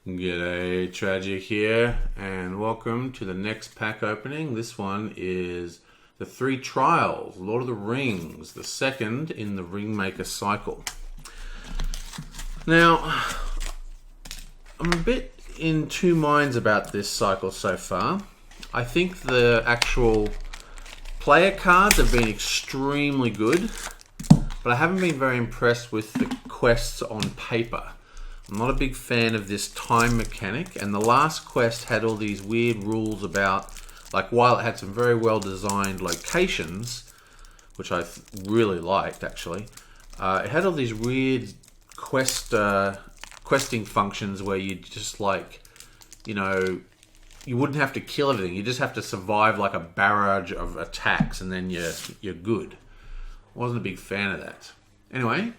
G'day, Tragic here, and welcome to the next pack opening. This one is the 3 Trials, Lord of the Rings, the second in the Ringmaker cycle. Now, I'm a bit in two minds about this cycle so far. I think the actual player cards have been extremely good, but I haven't been very impressed with the quests on paper. I'm not a big fan of this time mechanic, and the last quest had all these weird rules about, like, while it had some very well designed locations, which I really liked actually, it had all these weird questing functions where you just, like, you wouldn't have to kill everything, you just have to survive like a barrage of attacks and then you're good. I wasn't a big fan of that. Anyway,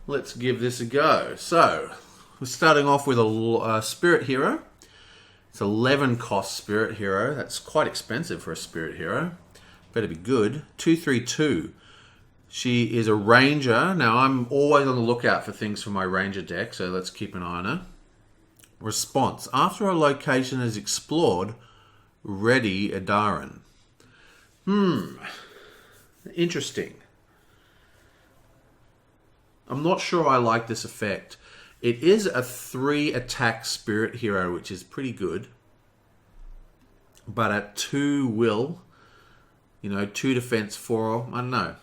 let's give this a go. So, we're starting off with a Spirit Hero. It's 11 cost Spirit Hero. That's quite expensive for a Spirit Hero. Better be good. 232. She is a Ranger. Now, I'm always on the lookout for things for my Ranger deck, so let's keep an eye on her. Response. After a location is explored, ready Adaran. Interesting. I'm not sure I like this effect. It is a 3 attack Spirit Hero, which is pretty good. But at 2 will, 2 defense, 4, I don't know.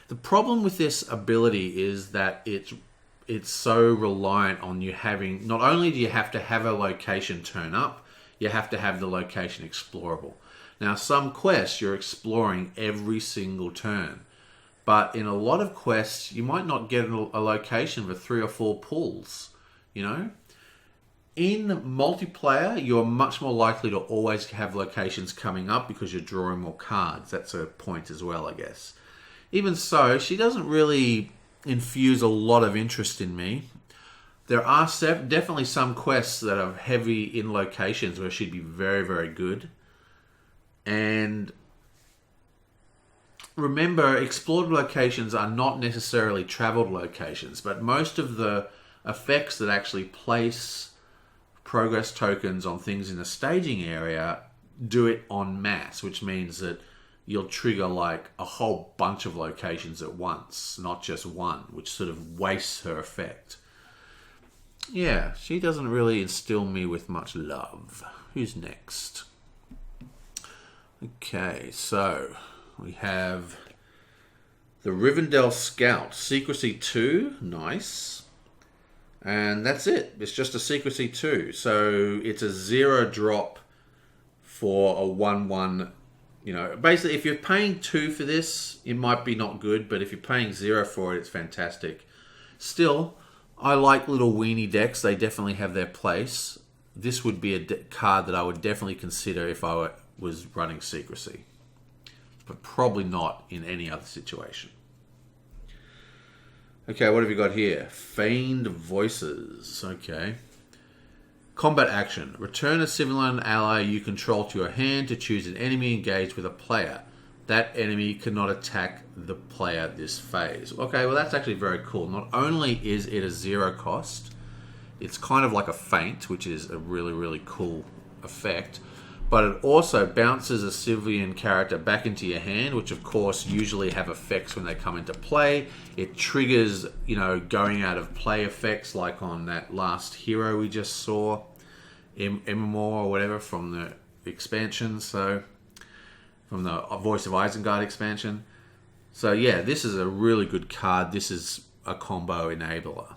The problem with this ability is that it's so reliant on you having, not only do you have to have a location turn up, you have to have the location explorable. Now, some quests you're exploring every single turn. But in a lot of quests, you might not get a location for 3 or 4 pulls, In multiplayer, you're much more likely to always have locations coming up because you're drawing more cards. That's a point as well, I guess. Even so, she doesn't really infuse a lot of interest in me. There are definitely some quests that are heavy in locations where she'd be very, very good. And remember, explored locations are not necessarily traveled locations, but most of the effects that actually place progress tokens on things in the staging area do it en masse, which means that you'll trigger like a whole bunch of locations at once, not just one, which sort of wastes her effect. Yeah, she doesn't really instill me with much love. Who's next? Okay, so we have the Rivendell Scout, Secrecy 2, nice. And that's it. It's just a Secrecy 2. So it's a 0 drop for a 1/1. Basically, if you're paying 2 for this, it might be not good, but if you're paying 0 for it, it's fantastic. Still, I like little weenie decks. They definitely have their place. This would be a card that I would definitely consider if I was running Secrecy, but probably not in any other situation. Okay, what have you got here? Feigned Voices. Okay. Combat action. Return a civilian ally you control to your hand to choose an enemy engaged with a player. That enemy cannot attack the player this phase. Okay, well that's actually very cool. Not only is it a 0 cost, it's kind of like a feint, which is a really, really cool effect. But it also bounces a civilian character back into your hand, which of course usually have effects when they come into play. It triggers, going out of play effects like on that last hero we just saw, Emma or whatever from the expansion, so from the Voice of Isengard expansion. So yeah, this is a really good card. This is a combo enabler.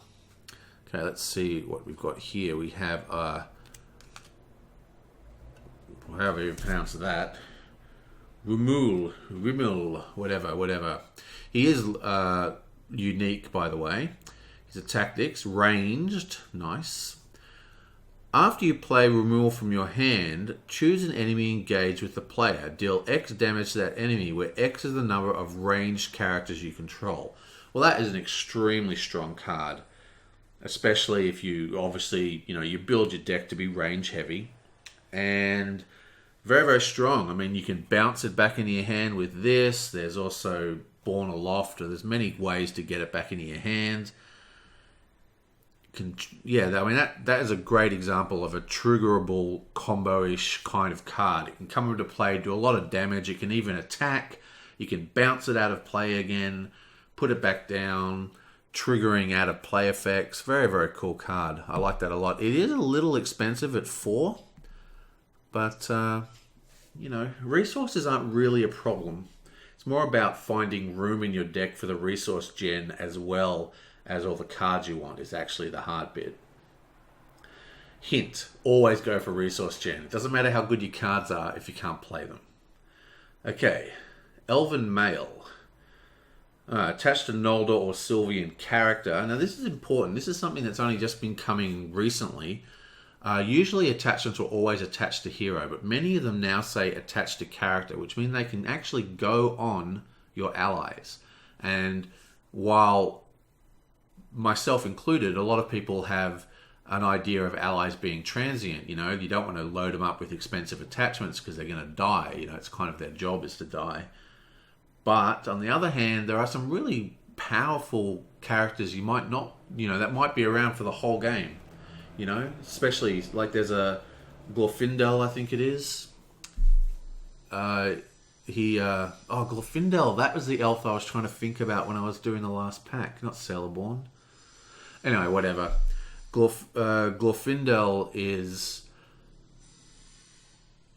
Okay, let's see what we've got here. We have however you pronounce that, Rumul, whatever. He is unique, by the way. He's a tactics, ranged, nice. After you play Rumul from your hand, choose an enemy engaged with the player. Deal X damage to that enemy, where X is the number of ranged characters you control. Well, that is an extremely strong card, especially if you, obviously, you build your deck to be range heavy. And Very, very strong. I mean, you can bounce it back into your hand with this. There's also Born Aloft. There's many ways to get it back into your hand. I mean, that is a great example of a triggerable combo-ish kind of card. It can come into play, do a lot of damage. It can even attack. You can bounce it out of play again, put it back down, triggering out of play effects. Very, very cool card. I like that a lot. It is a little expensive at 4, but, resources aren't really a problem. It's more about finding room in your deck for the resource gen as well as all the cards you want is actually the hard bit. Hint, always go for resource gen. It doesn't matter how good your cards are if you can't play them. Okay, Elven Male. Attached to Noldor or Sylvian character. Now this is important. This is something that's only just been coming recently. Usually attachments were always attached to hero, but many of them now say attached to character, which means they can actually go on your allies. And while myself included, a lot of people have an idea of allies being transient. You don't want to load them up with expensive attachments because they're going to die. It's kind of their job is to die. But on the other hand, there are some really powerful characters you might not, that might be around for the whole game. Especially like there's a Glorfindel, I think it is. Glorfindel, that was the elf I was trying to think about when I was doing the last pack, not Celeborn. Anyway, whatever. Glorfindel is,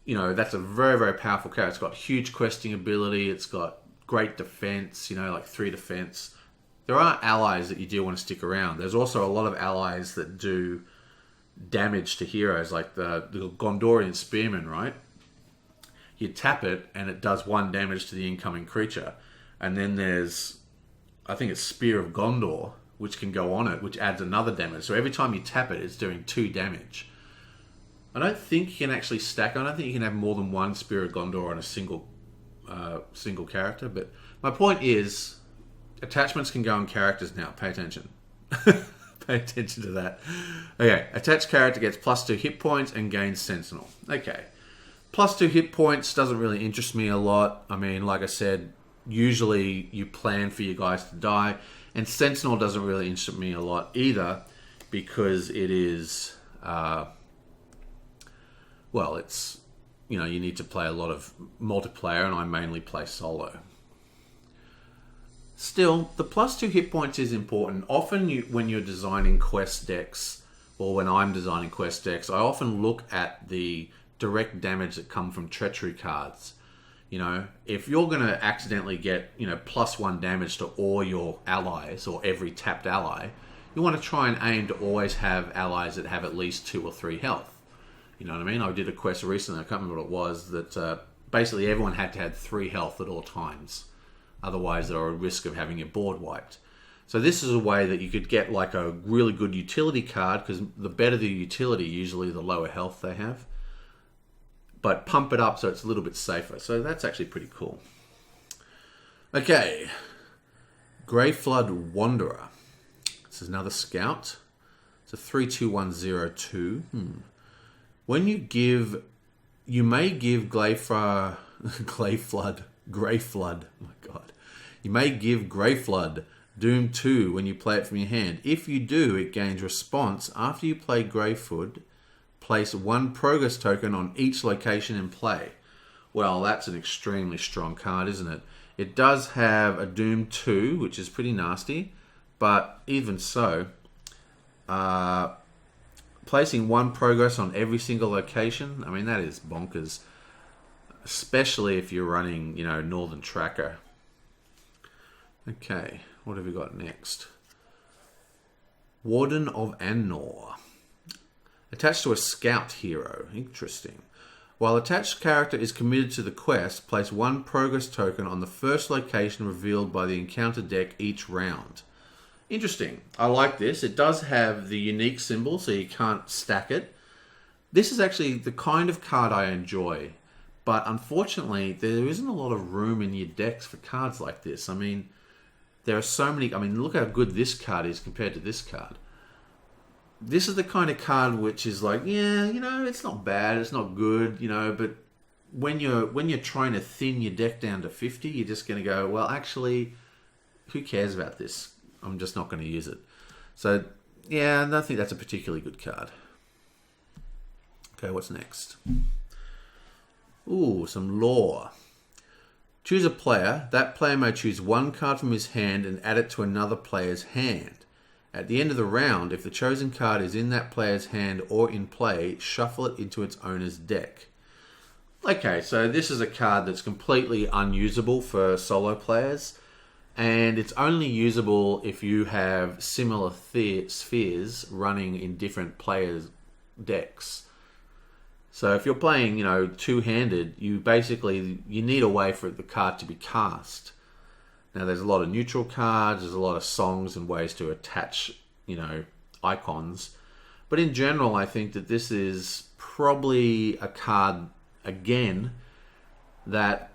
that's a very, very powerful character. It's got huge questing ability. It's got great defense, like 3 defense. There are allies that you do want to stick around. There's also a lot of allies that do damage to heroes, like the Gondorian Spearman, right? You tap it and it does 1 damage to the incoming creature. And then there's, I think it's Spear of Gondor, which can go on it, which adds another damage. So every time you tap it, it's doing 2 damage. I don't think you can actually stack. I don't think you can have more than 1 Spear of Gondor on a single character. But my point is, attachments can go on characters now. Pay attention. Pay attention to that. Okay, attached character gets +2 hit points and gains Sentinel. Okay. +2 hit points doesn't really interest me a lot. I mean, like I said, usually you plan for your guys to die. And Sentinel doesn't really interest me a lot either because it is, it's, you need to play a lot of multiplayer and I mainly play solo. Still, the +2 hit points is important. Often when you're designing quest decks, or when I'm designing quest decks, I often look at the direct damage that come from treachery cards. If you're going to accidentally get, +1 damage to all your allies or every tapped ally, you want to try and aim to always have allies that have at least 2 or 3 health. You know what I mean? I did a quest recently, I can't remember what it was, that basically everyone had to have 3 health at all times. Otherwise, they're at risk of having your board wiped. So this is a way that you could get like a really good utility card, because the better the utility, usually the lower health they have. But pump it up so it's a little bit safer. So that's actually pretty cool. Okay. Grey Flood Wanderer. This is another scout. It's a 3/2/1/0/2. When you may give Grey Flood. Oh my god. You may give Grey Flood Doom 2 when you play it from your hand. If you do, it gains response after you play Grey Flood. Place 1 progress token on each location in play. Well, that's an extremely strong card, isn't it? It does have a Doom 2, which is pretty nasty, but even so, placing 1 progress on every single location, I mean, that is bonkers. Especially if you're running, Northern Tracker. Okay, what have we got next? Warden of Annor. Attached to a scout hero. Interesting. While attached character is committed to the quest, place 1 progress token on the first location revealed by the encounter deck each round. Interesting. I like this. It does have the unique symbol, so you can't stack it. This is actually the kind of card I enjoy. But unfortunately, there isn't a lot of room in your decks for cards like this. I mean, there are so many. I mean, look how good this card is compared to this card. This is the kind of card which is like, yeah, it's not bad, it's not good, but when you're trying to thin your deck down to 50, you're just going to go, well, actually, who cares about this? I'm just not going to use it. So, yeah, I don't think that's a particularly good card. Okay, what's next? Ooh, some lore. Choose a player. That player may choose one card from his hand and add it to another player's hand. At the end of the round, if the chosen card is in that player's hand or in play, shuffle it into its owner's deck. Okay, so this is a card that's completely unusable for solo players, and it's only usable if you have similar spheres running in different players' decks. So if you're playing, two-handed, you need a way for the card to be cast. Now there's a lot of neutral cards, there's a lot of songs and ways to attach, icons. But in general, I think that this is probably a card, again, that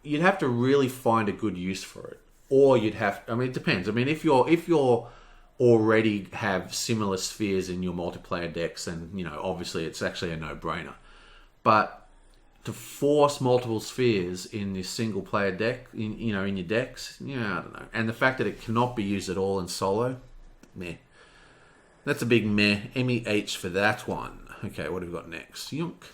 you'd have to really find a good use for it. Or it depends. If you're already have similar spheres in your multiplayer decks, then obviously it's actually a no-brainer. But to force multiple spheres in your single player deck, in your decks, I don't know. And the fact that it cannot be used at all in solo, meh. That's a big meh. MEH for that one. Okay, what have we got next? Yunk.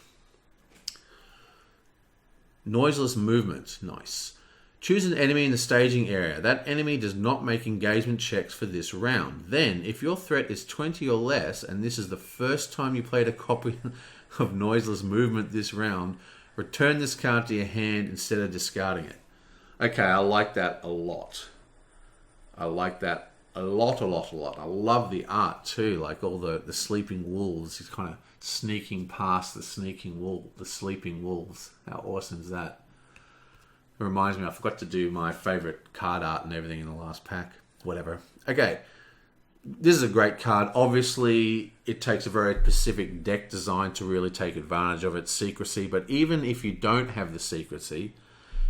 Noiseless movement. Nice. Choose an enemy in the staging area. That enemy does not make engagement checks for this round. Then, if your threat is 20 or less, and this is the first time you played a copy of Noiseless Movement this round, return this card to your hand instead of discarding it. Okay, I like that a lot. I like that a lot. I love the art too, like all the sleeping wolves. He's kind of sneaking past the sleeping wolves. How awesome is that? It reminds me, I forgot to do my favorite card art and everything in the last pack. Whatever. Okay. This is a great card. Obviously, it takes a very specific deck design to really take advantage of its secrecy. But even if you don't have the secrecy,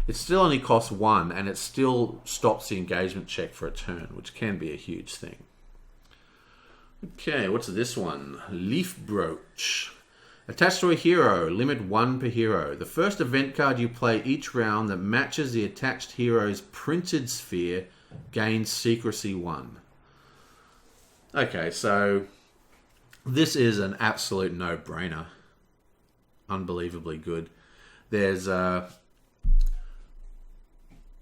it still only costs 1, and it still stops the engagement check for a turn, which can be a huge thing. Okay, what's this one? Leaf Brooch. Attached to a hero, limit 1 per hero. The first event card you play each round that matches the attached hero's printed sphere gains secrecy 1. Okay, so this is an absolute no-brainer. Unbelievably good. There's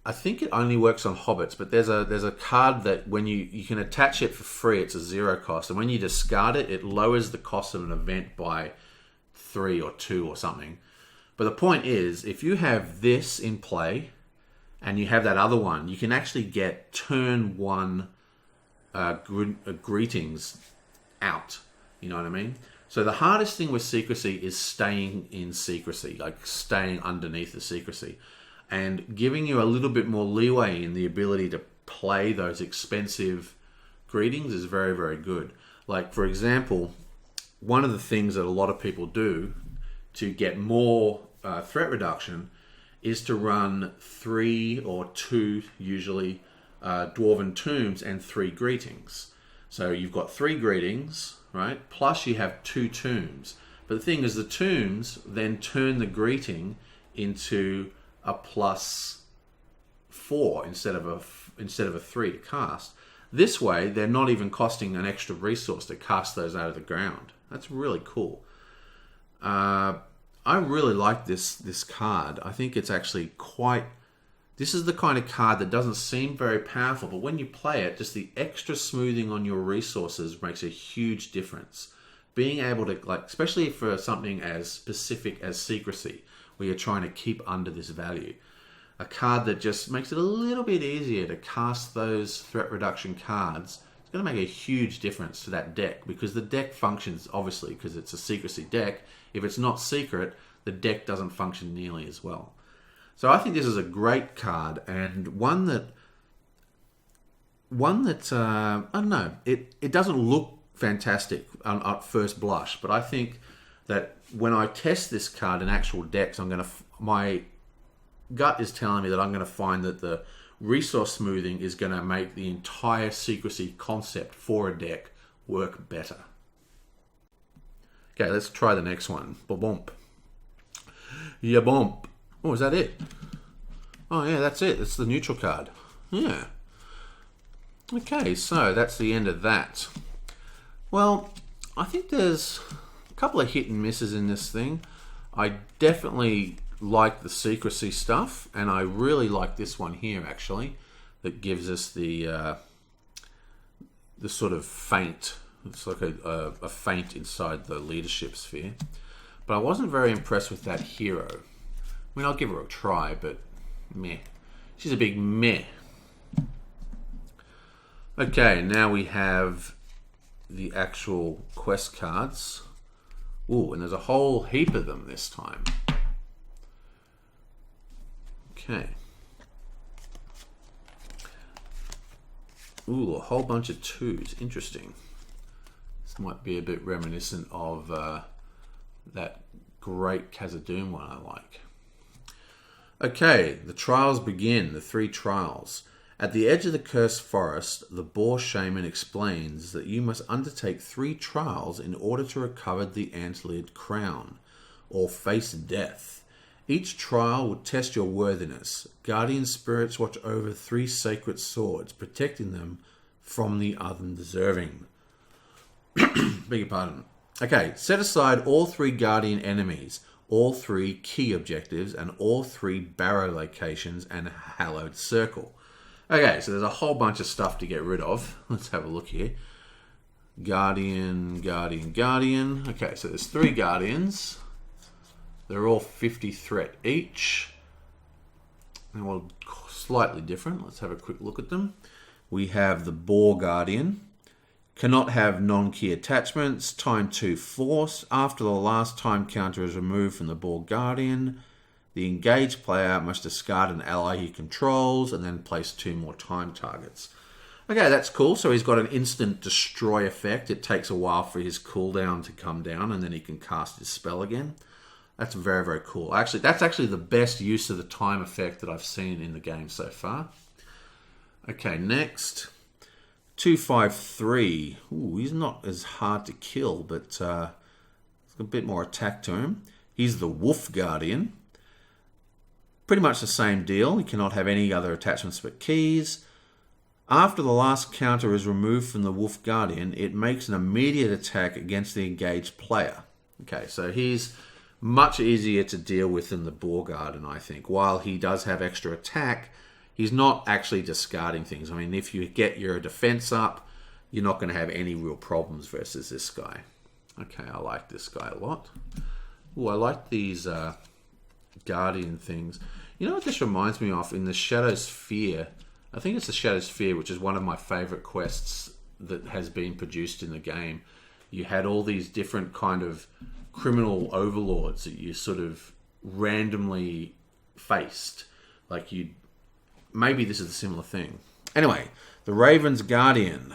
I think it only works on hobbits, but there's a card that when you can attach it for free, it's a 0 cost, and when you discard it, it lowers the cost of an event by 3 or 2 or something. But the point is, if you have this in play and you have that other one, you can actually get turn 1 greetings out. You know what I mean? So the hardest thing with secrecy is staying in secrecy, like staying underneath the secrecy, and giving you a little bit more leeway in the ability to play those expensive greetings is very, very good. Like, for example, one of the things that a lot of people do to get more threat reduction is to run 3 or 2, usually, Dwarven Tombs and 3 greetings. So you've got 3 greetings, right? Plus you have 2 tombs. But the thing is, the tombs then turn the greeting into a +4 instead of a 3 to cast. This way, they're not even costing an extra resource to cast those out of the ground. That's really cool. I really like this card. I think it's actually quite... This is the kind of card that doesn't seem very powerful, but when you play it, just the extra smoothing on your resources makes a huge difference. Being able to, especially for something as specific as secrecy, where you're trying to keep under this value. A card that just makes it a little bit easier to cast those threat reduction cards. It's going to make a huge difference to that deck, because the deck functions, obviously, because it's a secrecy deck. If it's not secret, the deck doesn't function nearly as well. So I think this is a great card, and one that I don't know, it doesn't look fantastic at first blush, but I think that when I test this card in actual decks, my gut is telling me that I'm going to find that the resource smoothing is going to make the entire secrecy concept for a deck work better. Okay, let's try the next one. Ba-bump. Yeah, bump. Oh, is that it? Oh, yeah, that's it. It's the neutral card. Yeah. Okay, so that's the end of that. Well, I think there's a couple of hit and misses in this thing. I definitely like the secrecy stuff, and I really like this one here, actually, that gives us the sort of feint. It's like a feint inside the leadership sphere. But I wasn't very impressed with that hero. I mean, I'll give her a try, but meh. She's a big meh. Okay, now we have the actual quest cards. Ooh, and there's a whole heap of them this time. Okay. Ooh, a whole bunch of 2s. Interesting. This might be a bit reminiscent of that great Khazad-dûm one I like. Okay, the trials begin. The 3 trials. At the edge of the cursed forest, the boar shaman explains that you must undertake 3 trials in order to recover the antlered crown, or face death. Each trial will test your worthiness. Guardian spirits watch over 3 sacred swords, protecting them from the undeserving. Beg your pardon. Okay, set aside all 3 guardian enemies, all 3 key objectives, and all 3 barrow locations and hallowed circle. Okay, so there's a whole bunch of stuff to get rid of. Let's have a look here. Guardian. Okay, so there's 3 guardians. They're all 50 threat each. And well, slightly different. Let's have a quick look at them. We have the boar guardian. Cannot have non-key attachments. Time 2 force. After the last time counter is removed from the boar guardian, the engaged player must discard an ally he controls and then place 2 more time targets. Okay, that's cool. So he's got an instant destroy effect. It takes a while for his cooldown to come down and then he can cast his spell again. That's very, very cool. Actually, that's actually the best use of the time effect that I've seen in the game so far. Okay, next. 253. Ooh, he's not as hard to kill, but there's a bit more attack to him. He's the Wolf Guardian. Pretty much the same deal. He cannot have any other attachments but keys. After the last counter is removed from the Wolf Guardian, it makes an immediate attack against the engaged player. Okay, so he's much easier to deal with than the Boar Guardian, I think. While he does have extra attack, he's not actually discarding things. I mean, if you get your defense up, you're not going to have any real problems versus this guy. Okay, I like this guy a lot. Ooh, I like these Guardian things. You know what this reminds me of? In the Shadow Sphere, I think it's the Shadow Sphere, which is one of my favorite quests that has been produced in the game. You had all these different kind of criminal overlords that you sort of randomly faced. Like you, maybe this is a similar thing. Anyway, the Raven's Guardian.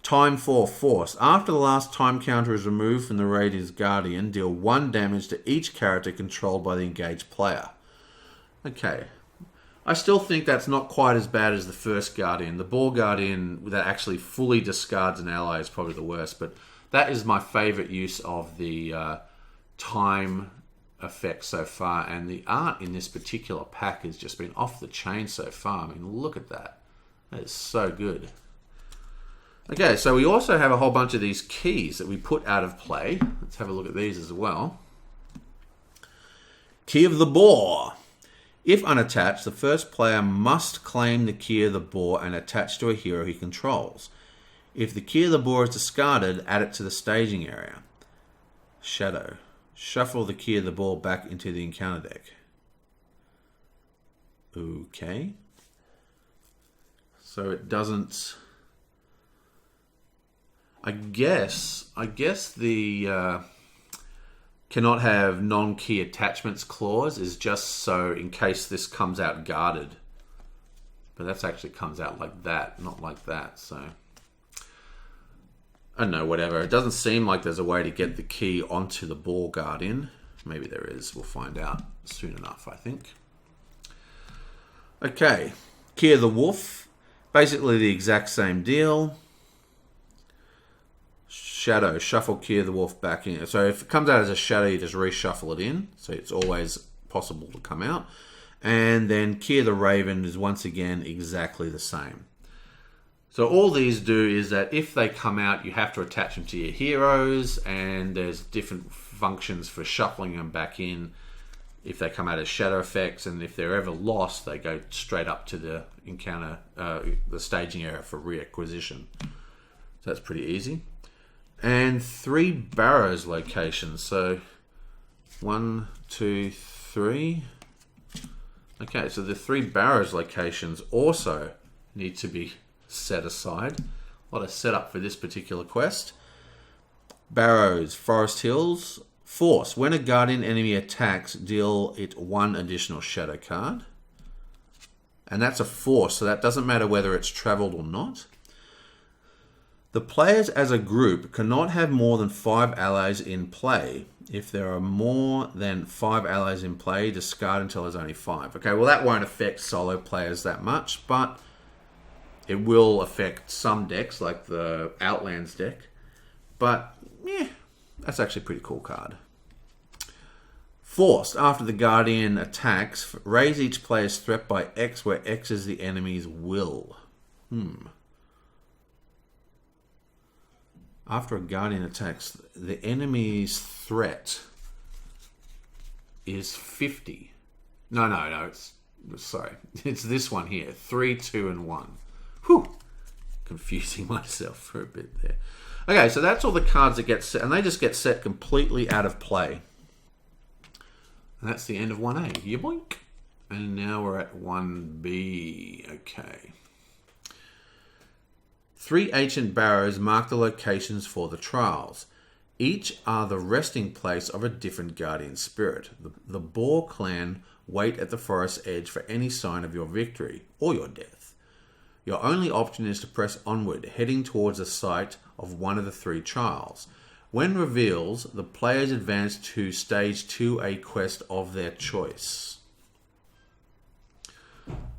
Time 4 force. After the last time counter is removed from the Raven's Guardian, deal 1 damage to each character controlled by the engaged player. Okay. I still think that's not quite as bad as the first Guardian. The Boar Guardian that actually fully discards an ally is probably the worst, but that is my favorite use of the time effect so far, and the art in this particular pack has just been off the chain so far. I mean, look at that. That is so good. Okay, so we also have a whole bunch of these keys that we put out of play. Let's have a look at these as well. Key of the Boar. If unattached, the first player must claim the Key of the Boar and attach to a hero he controls. If the Key of the Boar is discarded, add it to the staging area. Shadow. Shuffle the Key of the Boar back into the encounter deck. Okay. So it doesn't... I guess the cannot have non-key attachments clause is just so in case this comes out guarded. But that actually comes out like that, not like that. So I don't know, whatever. It doesn't seem like there's a way to get the key onto the Boar Guardian. Maybe there is. We'll find out soon enough, I think. Okay. Key of the Wolf. Basically the exact same deal. Shadow. Shuffle Key of the Wolf back in. So if it comes out as a shadow, you just reshuffle it in. So it's always possible to come out. And then Key of the Raven is once again exactly the same. So all these do is that if they come out, you have to attach them to your heroes, and there's different functions for shuffling them back in if they come out as shadow effects, and if they're ever lost, they go straight up to the encounter, the staging area for reacquisition. So that's pretty easy. And 3 Barrows locations. So 1, 2, 3. Okay, so the 3 Barrows locations also need to be set aside. A lot of setup for this particular quest. Barrows, Forest Hills. Force. When a guardian enemy attacks, deal it 1 additional shadow card. And that's a force, so that doesn't matter whether it's traveled or not. The players as a group cannot have more than 5 allies in play. If there are more than 5 allies in play, discard until there's only 5. Okay, well that won't affect solo players that much, but it will affect some decks, like the Outlands deck. But, yeah, that's actually a pretty cool card. Forced. After the Guardian attacks, raise each player's threat by X, where X is the enemy's will. After a Guardian attacks, the enemy's threat is 50. No, it's this one here. 3, 2, and 1. Whew. Confusing myself for a bit there. Okay, so that's all the cards that get set, and they just get set completely out of play. And that's the end of 1A. Yoink. And now we're at 1B. Okay. 3 ancient barrows mark the locations for the trials. Each are the resting place of a different guardian spirit. The Boar clan wait at the forest edge for any sign of your victory or your death. Your only option is to press onward, heading towards the site of one of the 3 trials. When reveals, the players advance to stage 2A quest of their choice.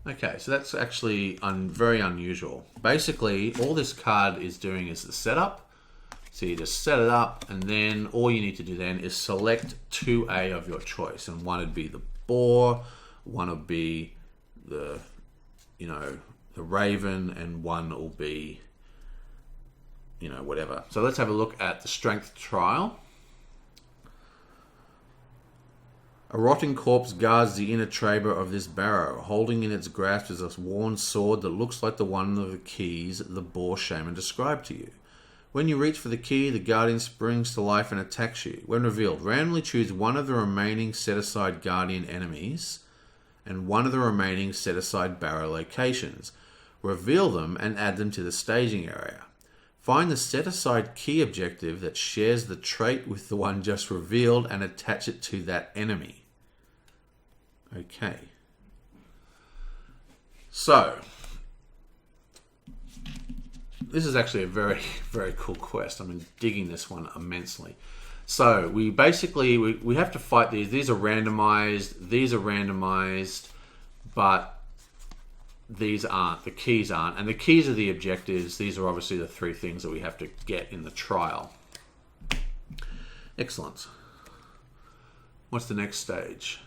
Okay, so that's actually very unusual. Basically, all this card is doing is the setup. So you just set it up, and then all you need to do then is select 2A of your choice. And one would be the Boar, one would be the Raven, and one will be, whatever. So let's have a look at the strength trial. A rotting corpse guards the inner chamber of this barrow. Holding in its grasp is a worn sword that looks like the one of the keys the Boar shaman described to you. When you reach for the key, the guardian springs to life and attacks you. When revealed, randomly choose one of the remaining set-aside guardian enemies and one of the remaining set-aside barrow locations. Reveal them and add them to the staging area. Find the set-aside key objective that shares the trait with the one just revealed and attach it to that enemy. Okay. So, this is actually a very, very cool quest. I'm digging this one immensely. So, we basically, we have to fight these. These are randomized, but these aren't. The keys aren't. And the keys are the objectives. These are obviously the 3 things that we have to get in the trial. Excellent. What's the next stage?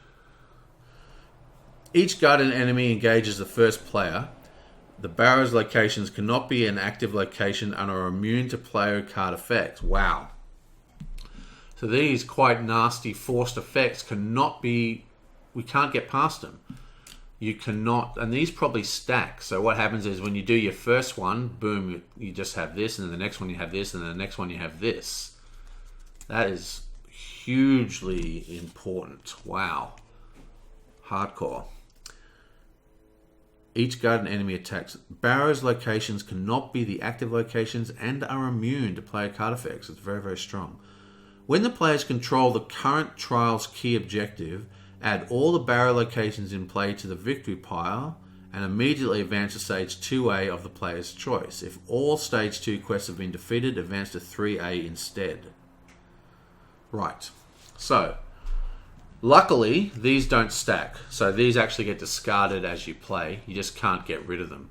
Each guardian enemy engages the first player. The barrow's locations cannot be an active location and are immune to player card effects. Wow. So these quite nasty forced effects cannot be... We can't get past them. You cannot, and these probably stack. So what happens is when you do your first one, boom, you just have this, and then the next one you have this, and then the next one you have this. That is hugely important. Wow. Hardcore. Each guardian enemy attacks. Barrow's locations cannot be the active locations and are immune to player card effects. It's very, very strong. When the players control the current trial's key objective, add all the barrow locations in play to the victory pile and immediately advance to stage 2A of the player's choice. If all stage 2 quests have been defeated, advance to 3A instead. Right. So, luckily, these don't stack. So these actually get discarded as you play. You just can't get rid of them.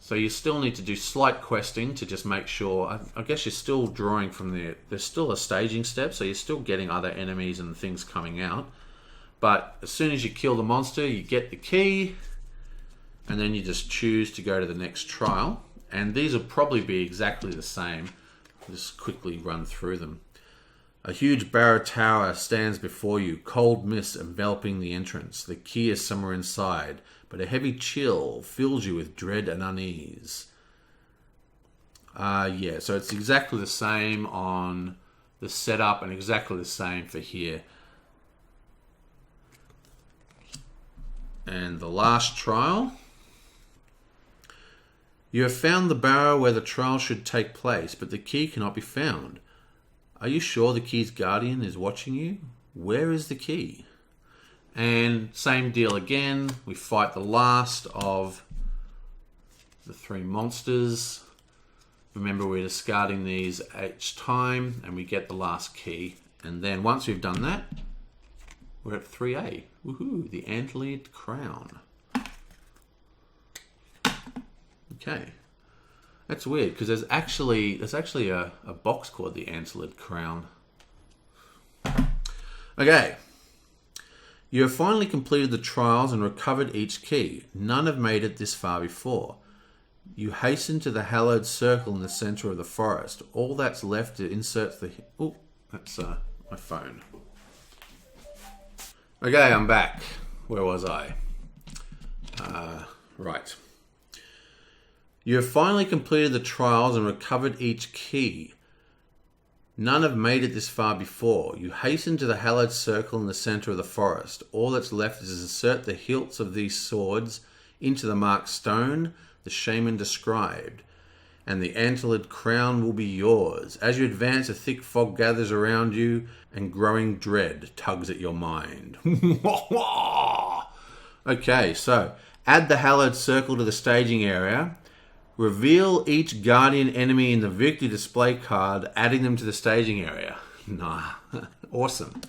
So you still need to do slight questing to just make sure... I guess you're still drawing from there's still a staging step, so you're still getting other enemies and things coming out. But as soon as you kill the monster, you get the key, and then you just choose to go to the next trial. And these will probably be exactly the same. I'll just quickly run through them. A huge barrow tower stands before you, cold mist enveloping the entrance. The key is somewhere inside, but a heavy chill fills you with dread and unease. Yeah, so it's exactly the same on the setup and exactly the same for here. And the last trial. You have found the barrow where the trial should take place, but the key cannot be found. Are you sure the key's guardian is watching you? Where is the key? And same deal again. We fight the last of the 3 monsters. Remember, we're discarding these each time, and we get the last key. And then once we've done that, we're at 3A. Woohoo! The antlered crown. Okay. That's weird, because there's actually a box called the antlered crown. Okay. You have finally completed the trials and recovered each key. None have made it this far before. You hasten to the hallowed circle in the center of the forest. All that's left to insert the... Oh, that's my phone. Okay, I'm back. Where was I? Right. You have finally completed the trials and recovered each key. None have made it this far before. You hasten to the hallowed circle in the center of the forest. All that's left is to insert the hilts of these swords into the marked stone the shaman described, and the antlered crown will be yours. As you advance, a thick fog gathers around you, and growing dread tugs at your mind. Okay, so add the hallowed circle to the staging area. Reveal each guardian enemy in the victory display card, adding them to the staging area. Nah, awesome.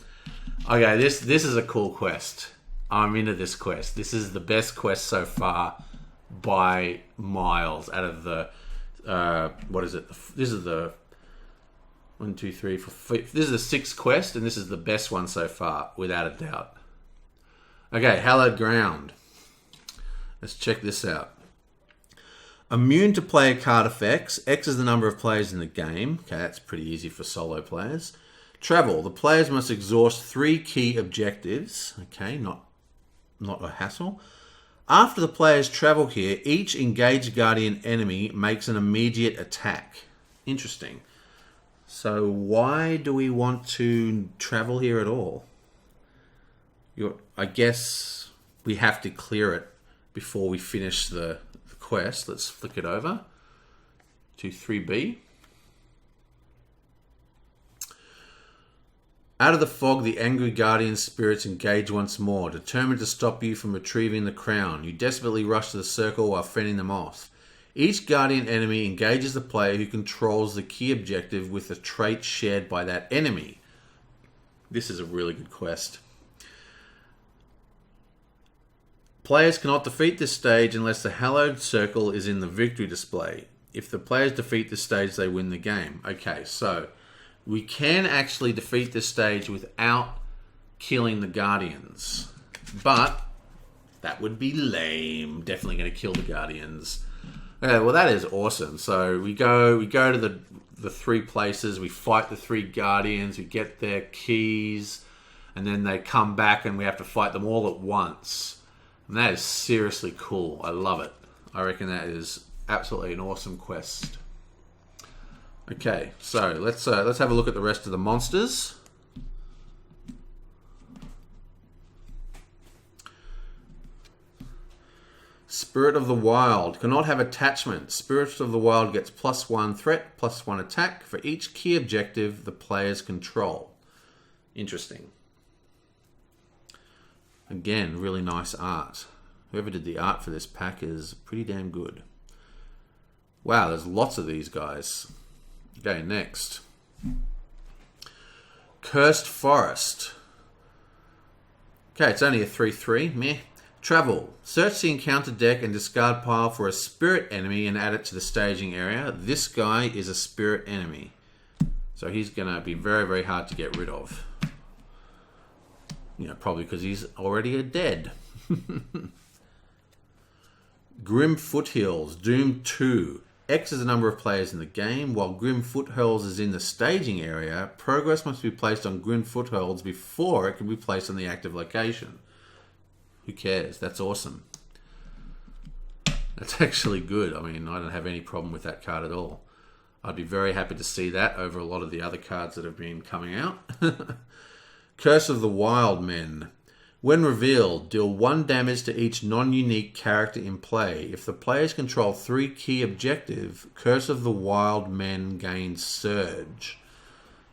Okay, this is a cool quest. I'm into this quest. This is the best quest so far by miles out of the, what is it? This is the 1, 2, 3, 4, 5. This is the 6th quest, and this is the best one so far, without a doubt. Okay, hallowed ground. Let's check this out. Immune to player card effects. X is the number of players in the game. Okay, that's pretty easy for solo players. Travel. The players must exhaust 3 key objectives. Okay, not a hassle. After the players travel here, each engaged guardian enemy makes an immediate attack. Interesting. So why do we want to travel here at all? I guess we have to clear it before we finish the quest. Let's flick it over to 3B. Out of the fog, the angry guardian spirits engage once more, determined to stop you from retrieving the crown. You desperately rush to the circle while fending them off. Each guardian enemy engages the player who controls the key objective with a trait shared by that enemy. This is a really good quest. Players cannot defeat this stage unless the hallowed circle is in the victory display. If the players defeat this stage, they win the game. Okay, so we can actually defeat this stage without killing the guardians. But that would be lame. Definitely going to kill the guardians. Okay, well, that is awesome. So we go to the 3 places. We fight the 3 guardians. We get their keys. And then they come back and we have to fight them all at once. And that is seriously cool. I love it. I reckon that is absolutely an awesome quest. Okay, so let's have a look at the rest of the monsters. Spirit of the Wild. Cannot have attachment. Spirit of the Wild gets +1 threat, +1 attack for each key objective the players control. Interesting. Again, really nice art. Whoever did the art for this pack is pretty damn good. Wow, there's lots of these guys. Okay, next. Cursed Forest. Okay, it's only a 3/3. Meh. Travel. Search the encounter deck and discard pile for a spirit enemy and add it to the staging area. This guy is a spirit enemy. So he's going to be very, very hard to get rid of. You know, probably because he's already dead. Grim Foothills, Doom 2. X is the number of players in the game, while Grim Foothills is in the staging area. Progress must be placed on Grim Foothills before it can be placed on the active location. Who cares? That's awesome. That's actually good. I mean, I don't have any problem with that card at all. I'd be very happy to see that over a lot of the other cards that have been coming out. Curse of the Wild Men. When revealed, deal 1 damage to each non-unique character in play. If the players control 3 key objectives, Curse of the Wild Men gains Surge.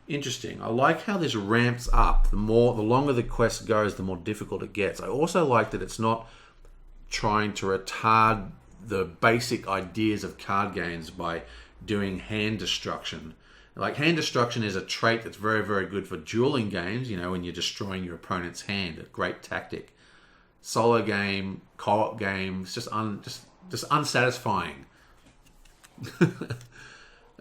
Interesting. I like how this ramps up. The longer the quest goes, the more difficult it gets. I also like that it's not trying to retard the basic ideas of card games by doing hand destruction. Like, hand destruction is a trait that's very, very good for dueling games, you know, when you're destroying your opponent's hand. A great tactic. Solo game, co-op game, it's just unsatisfying.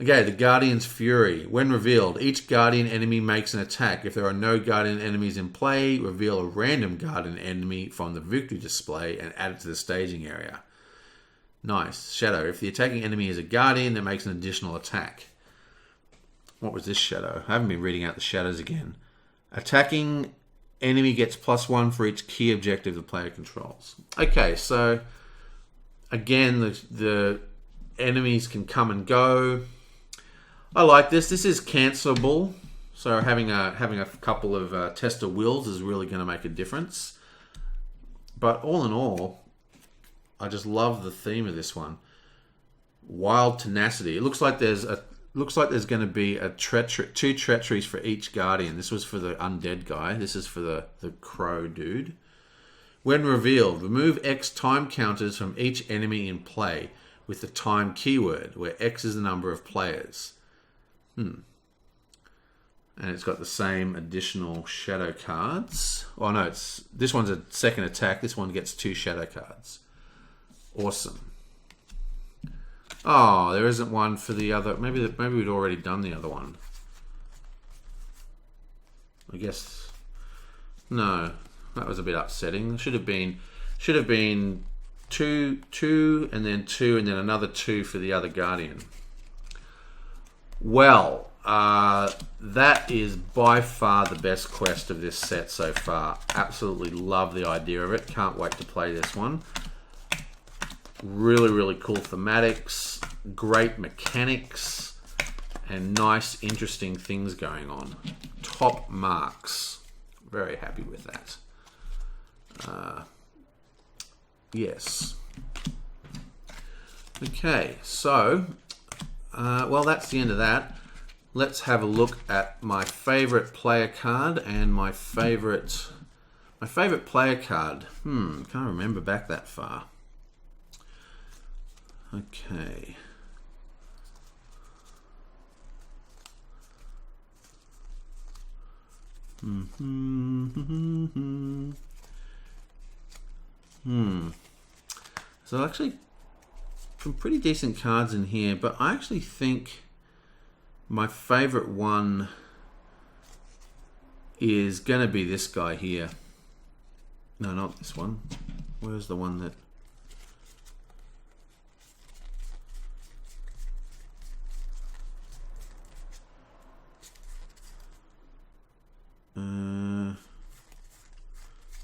Okay, the Guardian's Fury. When revealed, each Guardian enemy makes an attack. If there are no Guardian enemies in play, reveal a random Guardian enemy from the victory display and add it to the staging area. Nice. Shadow. If the attacking enemy is a Guardian, that makes an additional attack. What was this shadow? I haven't been reading out the shadows again. Attacking enemy gets +1 for each key objective the player controls. Okay, so again, the enemies can come and go. I like this. This is cancelable, so having a couple of tester wills is really going to make a difference. But all in all, I just love the theme of this one. Wild Tenacity. It looks like there's going to be two treacheries for each Guardian. This was for the undead guy. This is for the crow dude. When revealed, remove X time counters from each enemy in play with the time keyword, where X is the number of players. And it's got the same additional shadow cards. Oh no, this one's a second attack. This one gets 2 shadow cards. Awesome. Oh, there isn't one for the other. Maybe we'd already done the other one. I guess. No, that was a bit upsetting. Should have been two, and then 2, and then another 2 for the other Guardian. Well, that is by far the best quest of this set so far. Absolutely love the idea of it. Can't wait to play this one. Really, really cool thematics, great mechanics, and nice, interesting things going on. Top marks. Very happy with that. Yes. Okay, so, well, that's the end of that. Let's have a look at my favorite player card and my favorite player card. Can't remember back that far. Okay. So actually some pretty decent cards in here, but I actually think my favorite one is going to be this guy here. No, not this one. Where's the one that...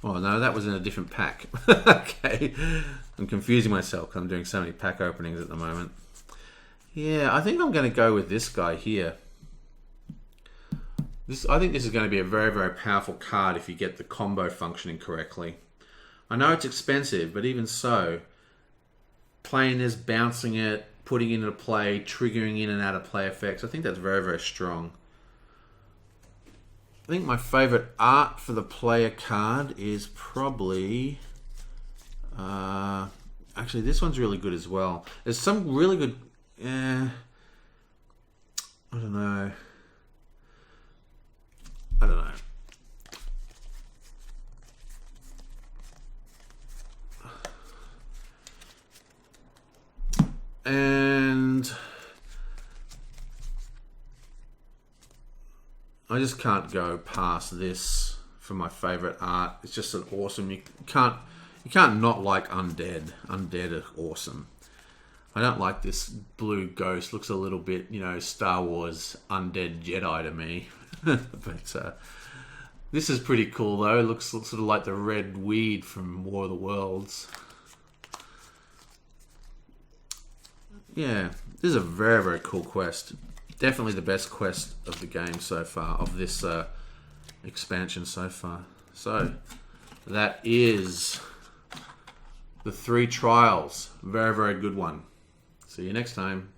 Oh no, that was in a different pack. Okay, I'm confusing myself because I'm doing so many pack openings at the moment. Yeah, I think I'm going to go with this guy here. I think this is going to be a very, very powerful card if you get the combo functioning correctly. I know it's expensive, but even so, playing this, bouncing it, putting it into play, triggering in and out of play effects, I think that's very, very strong. I think my favorite art for the player card is probably... actually, this one's really good as well. There's some really good... I don't know. And... I just can't go past this for my favorite art. It's just an awesome. You can't not like Undead. Undead are awesome. I don't like this blue ghost. Looks a little bit, Star Wars Undead Jedi to me. But this is pretty cool though. It looks sort of like the red weed from War of the Worlds. Yeah, this is a very, very cool quest. Definitely the best quest of the game so far, of this expansion so far. So, that is the 3 trials. Very, very good one. See you next time.